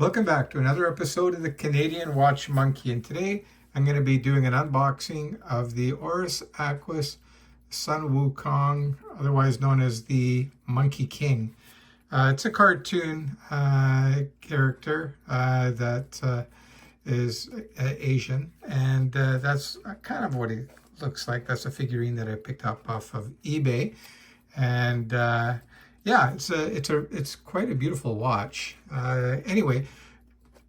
Welcome back to another episode of the Canadian Watch Monkey, and today I'm going to be doing an unboxing of the Oris Aquis Monkey, otherwise known as the Monkey King. It's a cartoon character that is Asian, and that's kind of what he looks like. That's a figurine that I picked up off of eBay, and yeah, it's quite a beautiful watch. Anyway,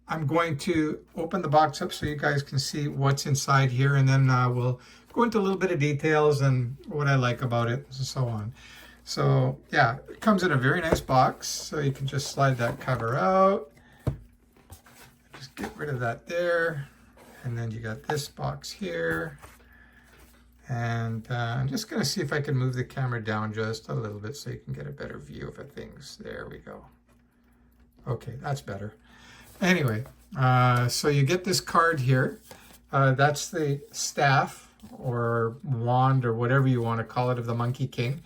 I'm going to open the box up so you guys can see what's inside here, and then we'll go into a little bit of details and what I like about it and so on. So yeah, it comes in a very nice box, so you can just slide that cover out. Just get rid of that there, and then you got this box here. And I'm just going to see if I can move the camera down just a little bit so you can get a better view of things. There we go. Okay, that's better. Anyway, so you get this card here. That's the staff or wand or whatever you want to call it of the Monkey King.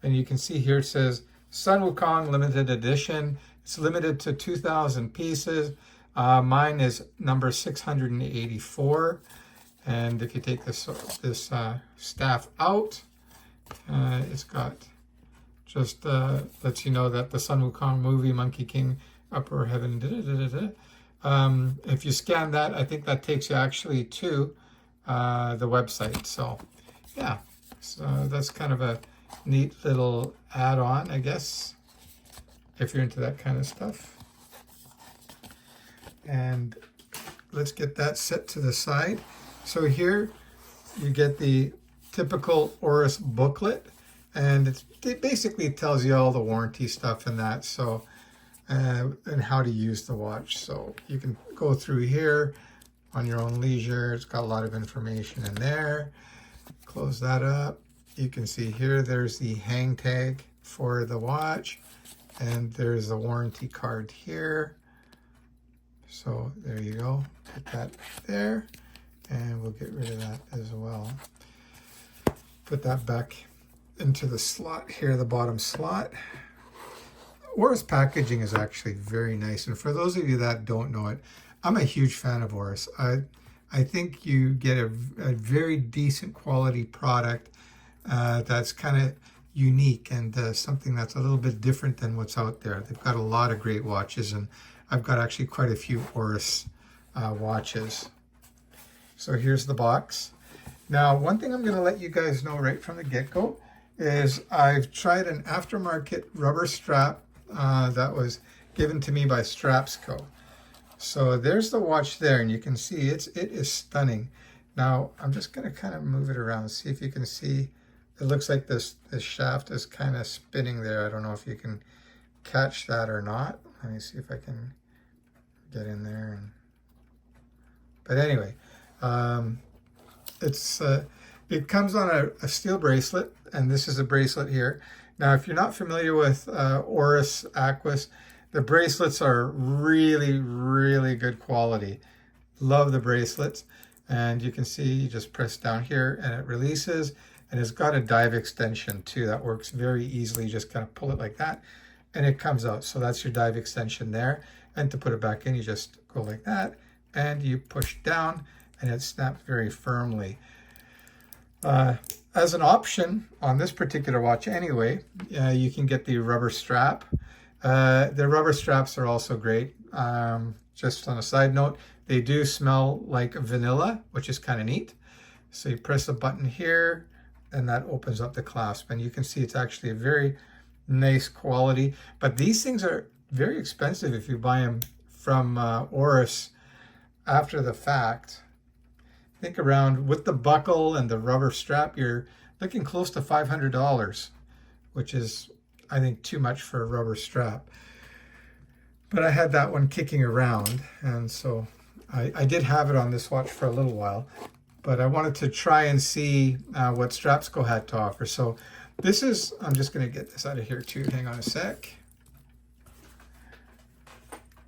And you can see here it says Sun Wukong limited edition. It's limited to 2,000 pieces. Mine is number 684. And if you take this staff out, it's got just lets you know that the Sun Wukong movie, Monkey King, Upper Heaven. If you scan that, I think that takes you actually to the website. So yeah, so that's kind of a neat little add-on, I guess, if you're into that kind of stuff. And let's get that set to the side. So here you get the typical Oris booklet, and it basically tells you all the warranty stuff and that, so and how to use the watch. So you can go through here on your own leisure. It's got a lot of information in there. Close that up. You can see here there's the hang tag for the watch, and there's the warranty card here. So there you go. Put that there. And we'll get rid of that as well. Put that back into the slot here, the bottom slot. Oris packaging is actually very nice. And for those of you that don't know it, I'm a huge fan of Oris. I think you get a very decent quality product that's kind of unique and something that's a little bit different than what's out there. They've got a lot of great watches, and I've got actually quite a few Oris watches. So here's the box. Now, one thing I'm going to let you guys know right from the get-go is I've tried an aftermarket rubber strap that was given to me by Strapsco. So there's the watch there, and you can see it is stunning. Now, I'm just going to kind of move it around, see if you can see. It looks like this shaft is kind of spinning there. I don't know if you can catch that or not. Let me see if I can get in there. But anyway, it comes on a steel bracelet, and this is a bracelet here. Now, if you're not familiar with Oris Aquis, the bracelets are really, really good quality. Love the bracelets. And you can see, you just press down here and it releases, and it's got a dive extension too. That works very easily. You just kind of pull it like that and it comes out. So that's your dive extension there. And to put it back in, you just go like that and you push down, and it snaps very firmly. As an option on this particular watch anyway, you can get the rubber strap. The rubber straps are also great. Just on a side note, they do smell like vanilla, which is kind of neat. So you press the button here, and that opens up the clasp. And you can see it's actually a very nice quality. But these things are very expensive if you buy them from Oris after the fact. I think around, with the buckle and the rubber strap, you're looking close to $500, which is, I think, too much for a rubber strap. But I had that one kicking around, and so I did have it on this watch for a little while, but I wanted to try and see what Strapsco had to offer. So this is, I'm just going to get this out of here too. Hang on a sec.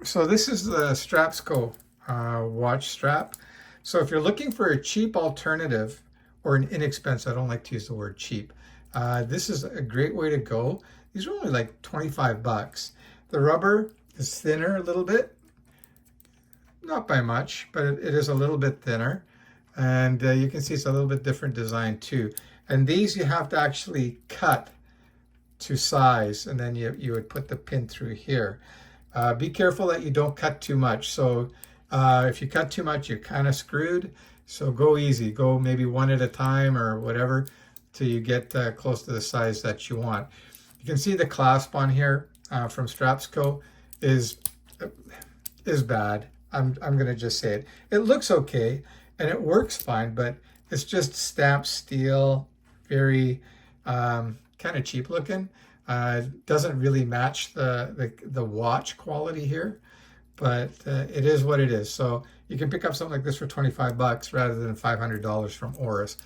So this is the Strapsco watch strap. So if you're looking for a cheap alternative or an inexpensive, I don't like to use the word cheap, this is a great way to go. These are only like 25 bucks. The rubber is thinner a little bit, not by much, but it is a little bit thinner. And you can see it's a little bit different design too. And these you have to actually cut to size, and then you would put the pin through here. Be careful that you don't cut too much. So if you cut too much, you're kind of screwed. So go easy, go maybe one at a time or whatever till you get close to the size that you want. You can see the clasp on here from Strapsco is bad. I'm gonna just say it. It looks okay and it works fine, but it's just stamped steel, very kind of cheap looking. Doesn't really match the watch quality here, but it is what it is. So you can pick up something like this for 25 bucks rather than $500 from Oris.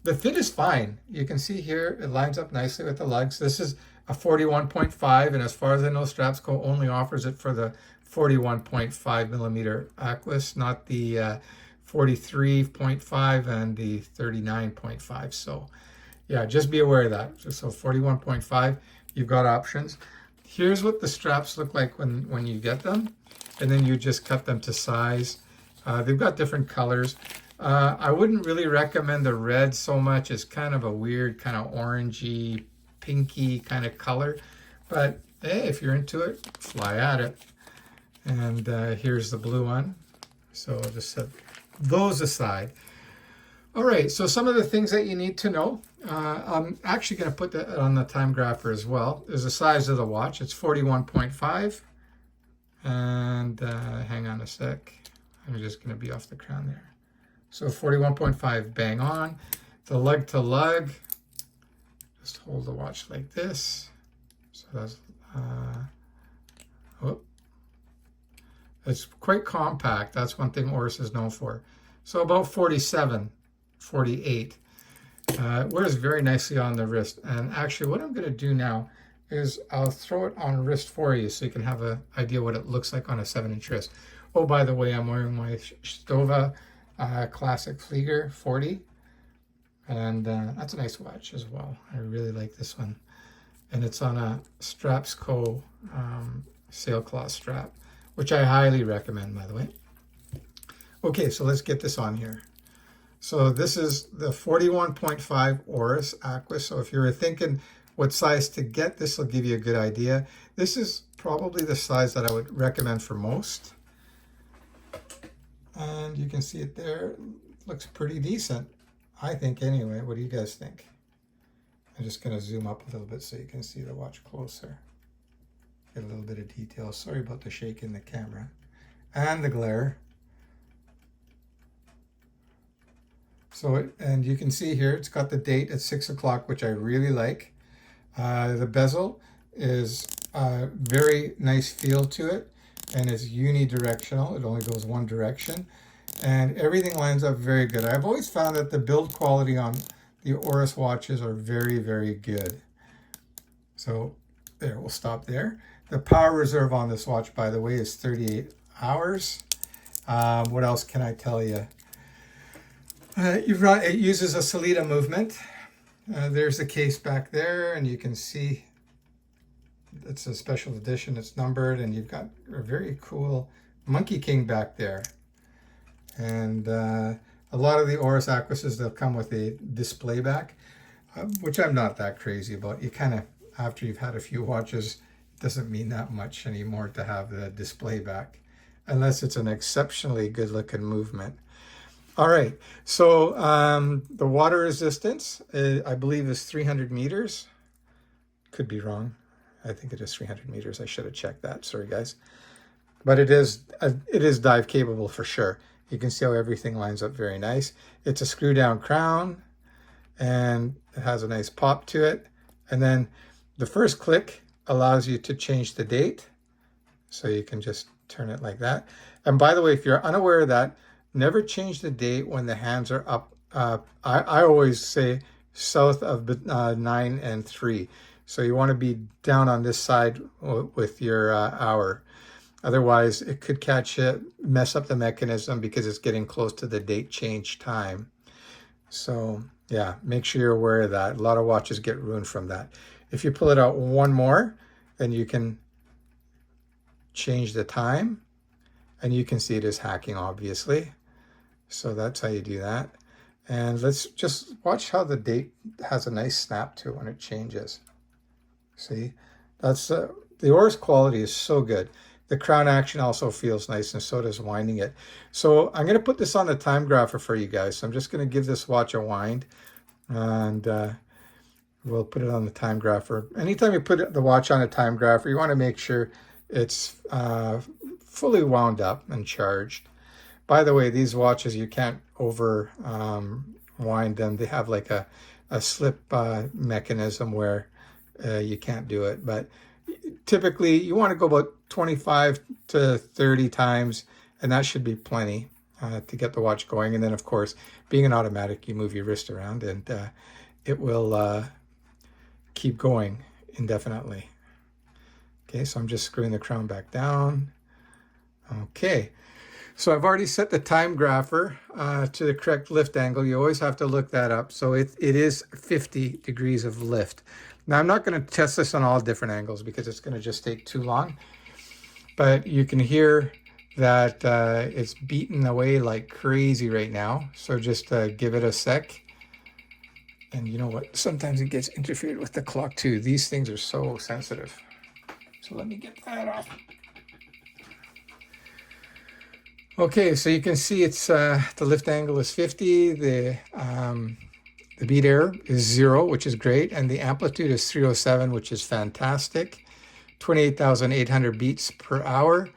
The fit is fine. You can see here it lines up nicely with the lugs. This is a 41.5, and as far as I know, Strapsco only offers it for the 41.5 millimeter Aquis, not the 43.5 and the 39.5. So yeah, just be aware of that. So 41.5, you've got options. Here's what the straps look like when you get them, and then you just cut them to size. They've got different colors. I wouldn't really recommend the red so much. It's kind of a weird kind of orangey, pinky kind of color. But hey, if you're into it, fly at it. And here's the blue one. So I'll just set those aside. All right, so some of the things that you need to know. I'm actually going to put that on the Timegrapher as well. Is the size of the watch. It's 41.5. And hang on a sec. I'm just going to be off the crown there. So 41.5, bang on. The lug to lug, just hold the watch like this. So that's, it's quite compact. That's one thing Oris is known for. So about 47, 48. It wears very nicely on the wrist. And actually what I'm going to do now is I'll throw it on wrist for you so you can have an idea what it looks like on a 7-inch wrist. Oh, by the way, I'm wearing my Stova Classic Flieger 40, and that's a nice watch as well. I really like this one, and it's on a Strapsco sailcloth strap, which I highly recommend, by the way. Okay, so let's get this on here. So this is the 41.5 Oris Aquis. So if you're thinking what size to get, this will give you a good idea. This is probably the size that I would recommend for most. And you can see it there. It looks pretty decent, I think, anyway. What do you guys think? I'm just going to zoom up a little bit so you can see the watch closer. Get a little bit of detail. Sorry about the shake in the camera and the glare. So, and you can see here, it's got the date at 6 o'clock, which I really like. The bezel is very nice feel to it. And it's unidirectional. It only goes one direction. And everything lines up very good. I've always found that the build quality on the Oris watches are very, very good. So there, we'll stop there. The power reserve on this watch, by the way, is 38 hours. What else can I tell you? It uses a Salida movement. There's the case back there, and you can see it's a special edition. It's numbered, and you've got a very cool Monkey King back there. And a lot of the Oris Aquises, they'll come with a display back, which I'm not that crazy about. You kind of, after you've had a few watches, it doesn't mean that much anymore to have the display back, unless it's an exceptionally good looking movement. All right, so the water resistance, I believe, is 300 meters. Could be wrong. I think it is 300 meters. I should have checked that. Sorry, guys. But it is dive capable for sure. You can see how everything lines up very nice. It's a screw down crown, and it has a nice pop to it. And then the first click allows you to change the date. So you can just turn it like that. And by the way, if you're unaware of that, never change the date when the hands are up. I always say south of 9 and 3. So you want to be down on this side with your hour. Otherwise, it could mess up the mechanism because it's getting close to the date change time. So yeah, make sure you're aware of that. A lot of watches get ruined from that. If you pull it out one more, then you can change the time. And you can see it is hacking, obviously. So that's how you do that. And let's just watch how the date has a nice snap to it when it changes. See, that's the Oris quality is so good. The crown action also feels nice, and so does winding it. So I'm going to put this on the Timegrapher for you guys. So I'm just going to give this watch a wind, and we'll put it on the Timegrapher. Anytime you put the watch on a Timegrapher, you want to make sure it's fully wound up and charged. By the way, these watches, you can't over wind them. They have like a slip mechanism where you can't do it. But typically, you want to go about 25 to 30 times, and that should be plenty to get the watch going. And then, of course, being an automatic, you move your wrist around, and it will keep going indefinitely. Okay, so I'm just screwing the crown back down. Okay, so I've already set the Timegrapher to the correct lift angle. You always have to look that up. So it is 50 degrees of lift. Now, I'm not going to test this on all different angles because it's going to just take too long. But you can hear that it's beating away like crazy right now. So just give it a sec. And you know what? Sometimes it gets interfered with the clock too. These things are so sensitive. So let me get that off. Okay, so you can see it's the lift angle is 50. The beat error is 0, which is great. And the amplitude is 307, which is fantastic. 28,800 beats per hour.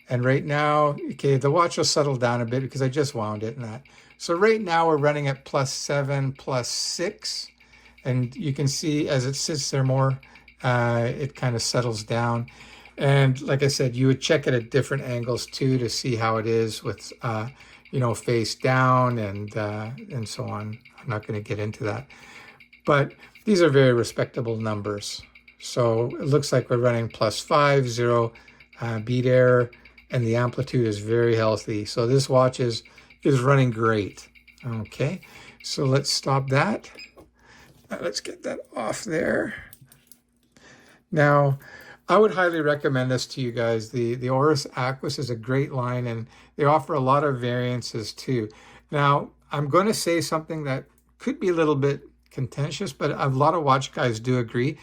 And right now, okay, the watch will settle down a bit because I just wound it and that. So right now we're running at +7, +6. And you can see as it sits there more, it kind of settles down. And like I said, you would check it at different angles too to see how it is with, you know, face down and so on. I'm not going to get into that. But these are very respectable numbers. So it looks like we're running +5, 0 beat error, and the amplitude is very healthy. So this watch is running great. Okay, so let's stop that. Let's get that off there. Now, I would highly recommend this to you guys. The Oris Aquis is a great line, and they offer a lot of variances too. Now, I'm going to say something that could be a little bit contentious, but a lot of watch guys do agree.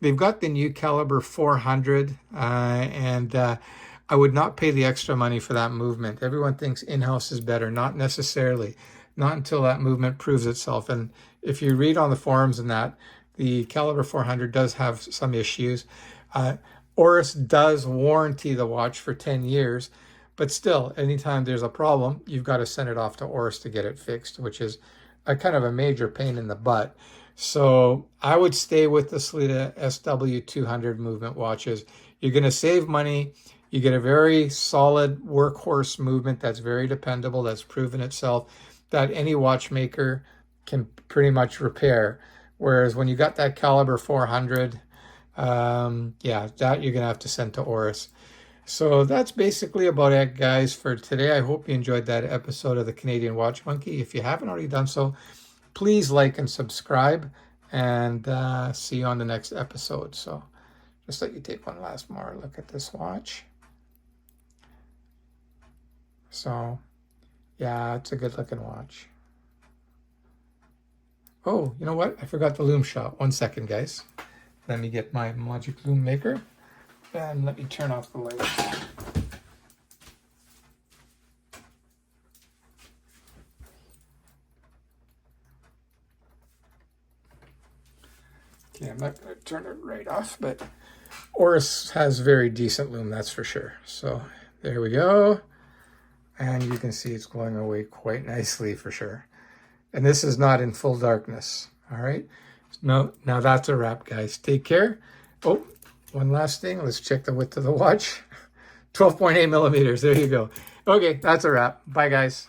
They've got the new caliber 400, and I would not pay the extra money for that movement. Everyone thinks in-house is better. Not necessarily. Not until that movement proves itself. And if you read on the forums and that, the caliber 400 does have some issues. Oris does warranty the watch for 10 years, but still, anytime there's a problem, you've got to send it off to Oris to get it fixed, which is a kind of a major pain in the butt. So I would stay with the Sellita SW200 movement watches. You're going to save money. You get a very solid workhorse movement that's very dependable, that's proven itself, that any watchmaker can pretty much repair. Whereas when you got that caliber 400, yeah, that you're going to have to send to Oris. So that's basically about it, guys, for today. I hope you enjoyed that episode of the Canadian Watch Monkey. If you haven't already done so, please like and subscribe, and see you on the next episode. So just let you take one last more look at this watch. So yeah, it's a good looking watch. Oh, you know what? I forgot the loom shot. 1 second, guys. Let me get my Magic Loom Maker, and let me turn off the lights. Okay, I'm not going to turn it right off, but Oris has very decent loom, that's for sure. So there we go. And you can see it's glowing away quite nicely for sure. And this is not in full darkness. All right. No, now that's a wrap, guys. Take care. Oh, one last thing. Let's check the width of the watch. 12.8 millimeters. There you go. Okay, that's a wrap. Bye, guys.